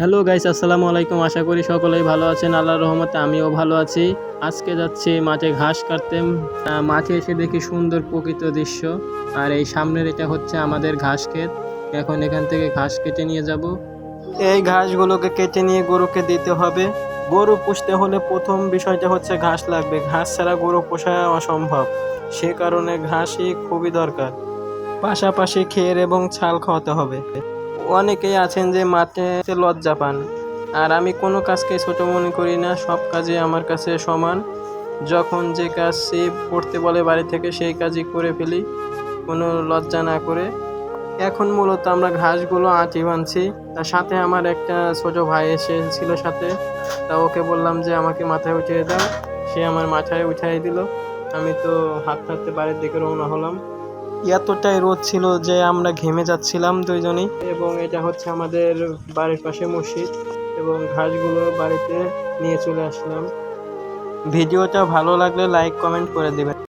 Hello guys, আসসালামু আলাইকুম। আশা করি সকলেই ভালো আছেন। আল্লাহর রহমতে আমিও ভালো আছি। আজকে যাচ্ছি মাঠে ঘাস কাটতে। মাঠে এসে দেখি সুন্দর প্রকৃত দৃশ্য। আর এই সামনের এটা হচ্ছে আমাদের ঘাস ক্ষেত। এখন এখান থেকে ঘাস কেটে নিয়ে যাব। এই ঘাসগুলোকে কেটে নিয়ে গরুকে দিতে হবে। গরু পুষতে হলে প্রথম বিষয়টা হচ্ছে ঘাস লাগবে। ঘাস ছাড়া গরু পোষা অসম্ভব। সে কারণে ঘাসই খুবই দরকার। পাশাপাশি খের এবং ছাল খাওয়াতে হবে। অনেকেই আছেন যে মাঠে লজ্জা পান, আর আমি কোনো কাজকে ছোট মনে করি না। সব কাজে আমার কাছে সমান। যখন যে কাজই করতে বলে বাড়ি থেকে সেই কাজই করে ফেলি, কোনো লজ্জা না করে। এখন মূলত আমরা ঘাসগুলো আঁটি বানছি। তার সাথে আমার একটা ছোট ভাই এসেছিল সাথে। তা ওকে বললাম যে আমাকে মাথায় উঠিয়ে দাও। সে আমার মাথায় উঠাই দিল। আমি তো হাঁটতে হাঁটতে বাড়ির দিকে রওনা হলাম। এতটাই রোদ ছিল যে আমরা ঘেমে যাচ্ছিলাম দুইজনই। এবং এটা হচ্ছে আমাদের বাড়ির পাশে মসজিদ, এবং ঘাসগুলো বাড়িতে নিয়ে চলে আসলাম। ভিডিওটা ভালো লাগলে লাইক কমেন্ট করে দিবেন।